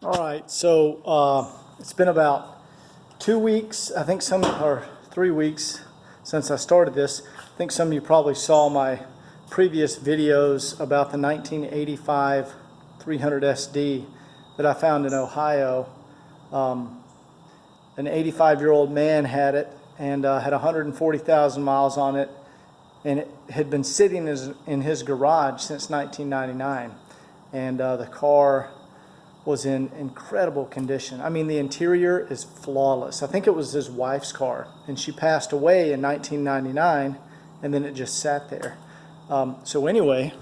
All right, so it's been about 2 weeks, I think or 3 weeks since I started this. I think some of you probably saw my previous videos about the 1985 300 SD that I found in Ohio. An 85-year-old man had it and had 140,000 miles on it, and it had been sitting in his garage since 1999. And the car was in incredible condition. I mean, the interior is flawless. I think it was his wife's car, and she passed away in 1999, and then it just sat there. So anyway,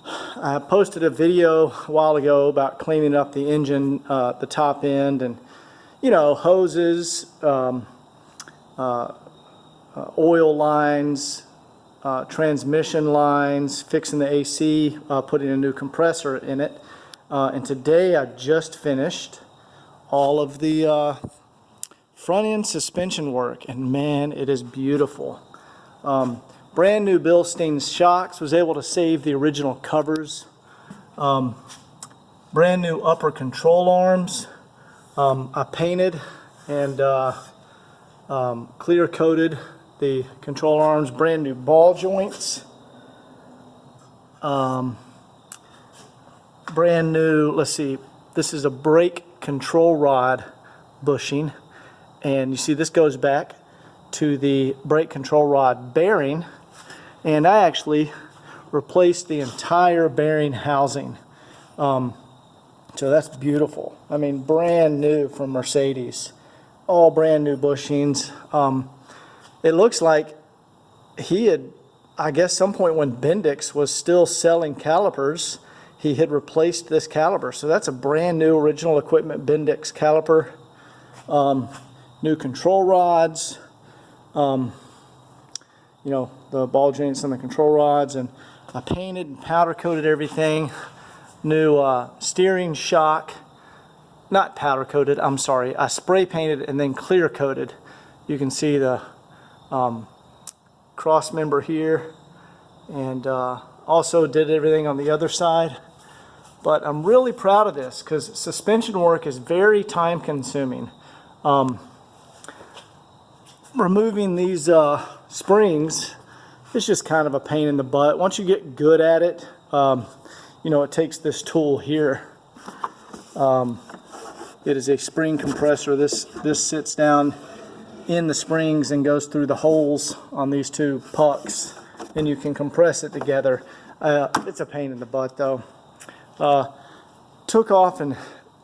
I posted a video a while ago about cleaning up the engine, the top end, and hoses, oil lines, transmission lines, fixing the AC, putting a new compressor in it. And today I just finished all of the front end suspension work, and man, it is beautiful. Brand new Bilstein shocks, was able to save the original covers. Brand new upper control arms. I painted and clear coated the control arms. Brand new ball joints. Brand new, let's see, this is a brake control rod bushing, and you see this goes back to the brake control rod bearing, and I actually replaced the entire bearing housing. So that's beautiful. I mean, brand new from Mercedes, all brand new bushings. It looks like he had, I guess some point when Bendix was still selling calipers, he had replaced this caliper. So that's a brand new original equipment Bendix caliper. New control rods, the ball joints on the control rods, and I painted and powder coated everything. New steering shock, not powder coated, I'm sorry, I spray painted and then clear coated. You can see the cross member here, and also did everything on the other side. But I'm really proud of this because suspension work is very time consuming. Removing these springs is just kind of a pain in the butt. Once you get good at it, it takes this tool here. It is a spring compressor. This sits down in the springs and goes through the holes on these two pucks, and you can compress it together. It's a pain in the butt though. Took off and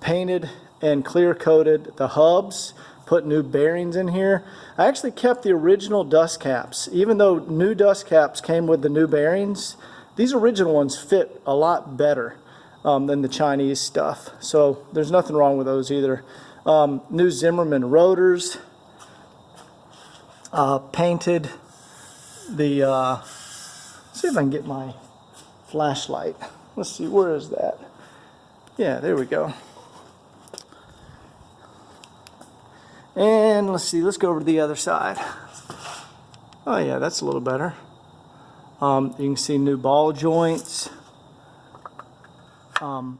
painted and clear coated the hubs, put new bearings in here. I actually kept the original dust caps. Even though new dust caps came with the new bearings, these original ones fit a lot better than the Chinese stuff. So there's nothing wrong with those either. New Zimmerman rotors. Painted the, see if I can get my flashlight. Let's see, where is that? Yeah, there we go. And let's see, let's go over to the other side. Oh yeah, that's a little better. You can see new ball joints. And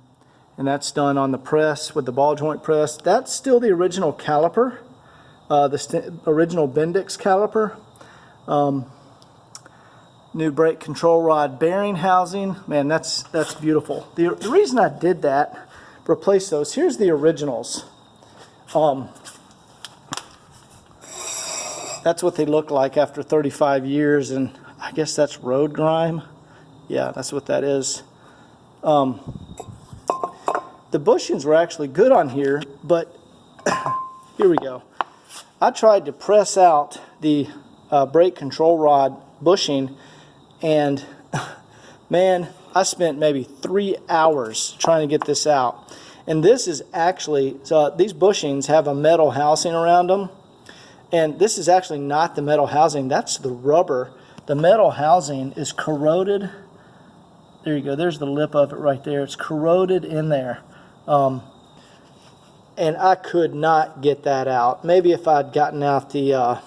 that's done on the press with the ball joint press. That's still the original caliper, the original Bendix caliper. New brake control rod bearing housing. Man, that's beautiful. The reason I did that, replace those, here's the originals. That's what they look like after 35 years, and I guess that's road grime. Yeah, that's what that is. The bushings were actually good on here, but here we go. I tried to press out the brake control rod bushing, and man, I spent maybe 3 hours trying to get this out. And this is actually, so these bushings have a metal housing around them, and this is actually not the metal housing, that's the rubber. The metal housing is corroded. There you go, there's the lip of it right there. It's corroded in there. And I could not get that out. Maybe if I'd gotten out the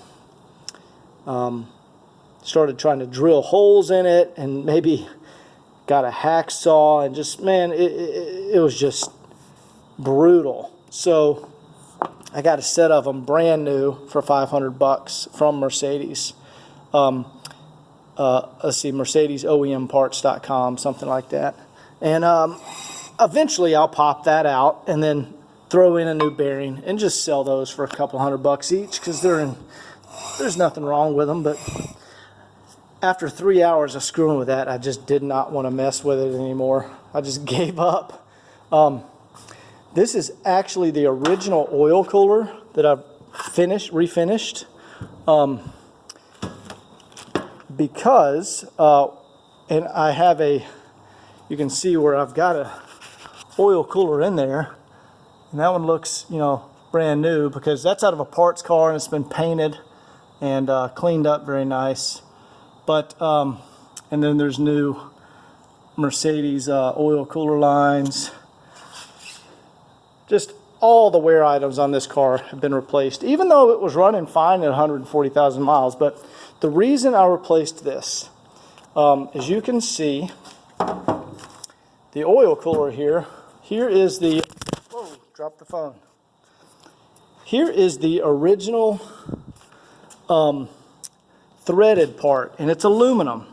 started trying to drill holes in it and maybe got a hacksaw and just, man, it was just brutal. So I got a set of them brand new for $500 from Mercedes. Let's see, MercedesOEMparts.com, something like that. And eventually I'll pop that out and then throw in a new bearing and just sell those for a couple $100 each, because there's nothing wrong with them. But after 3 hours of screwing with that, I just did not want to mess with it anymore. I just gave up. This is actually the original oil cooler that I've refinished. Because, and I have you can see where I've got a oil cooler in there. And that one looks, brand new, because that's out of a parts car and it's been painted and cleaned up very nice. But, and then there's new Mercedes oil cooler lines. Just all the wear items on this car have been replaced, even though it was running fine at 140,000 miles. But the reason I replaced this, as you can see, the oil cooler here is the, whoa, dropped the phone. Here is the original threaded part, and it's aluminum.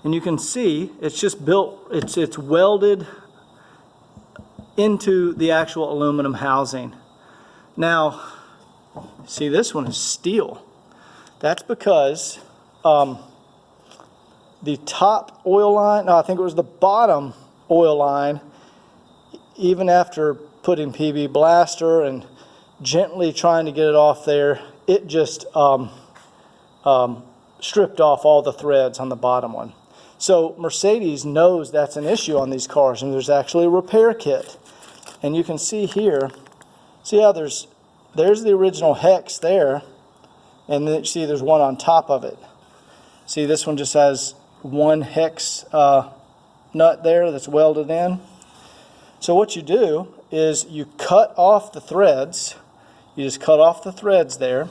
And you can see it's just built, it's welded into the actual aluminum housing. Now, see, this one is steel. That's because the top oil line, no, I think it was the bottom oil line, even after putting PB Blaster and gently trying to get it off there, it just stripped off all the threads on the bottom one. So Mercedes knows that's an issue on these cars, and there's actually a repair kit. And you can see here, see how there's the original hex there, and then see there's one on top of it. See, this one just has one hex nut there that's welded in. So what you do is you cut off the threads. You just cut off the threads there,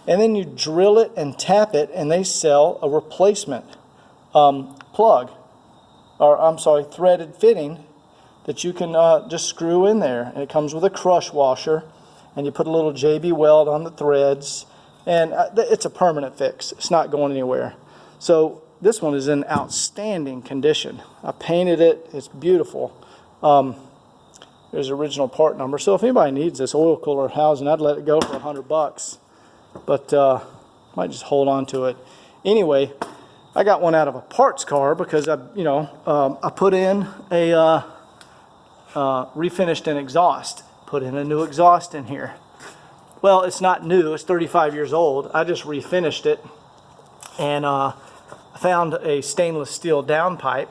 and then you drill it and tap it, and they sell a replacement plug, or I'm sorry, threaded fitting that you can just screw in there. And it comes with a crush washer, and you put a little JB weld on the threads, and it's a permanent fix. It's not going anywhere. So this one is in outstanding condition. I painted it. It's beautiful. There's the original part number. So if anybody needs this oil cooler housing, I'd let it go for $100. But might just hold on to it. Anyway, I got one out of a parts car because I put in a refinished an exhaust. Put in a new exhaust in here. Well, it's not new. It's 35 years old. I just refinished it, and I found a stainless steel downpipe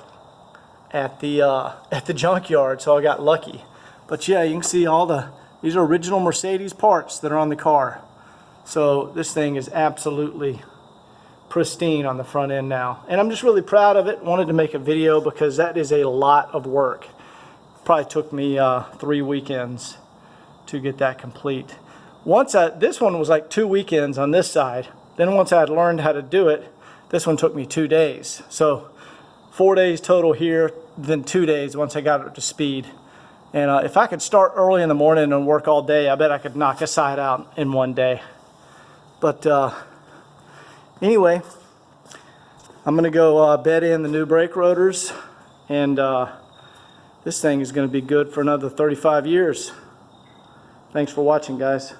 at the junkyard, so I got lucky. But yeah, you can see these are original Mercedes parts that are on the car. So this thing is absolutely pristine on the front end now, and I'm just really proud of it. Wanted to make a video because that is a lot of work. Probably took me 3 weekends to get that complete. This one was like 2 weekends on this side. Then once I had learned how to do it, this one took me 2 days. So 4 days total here, then 2 days once I got it up to speed. And if I could start early in the morning and work all day, I bet I could knock a side out in 1 day. But anyway, I'm going to go bed in the new brake rotors, and this thing is going to be good for another 35 years. Thanks for watching, guys.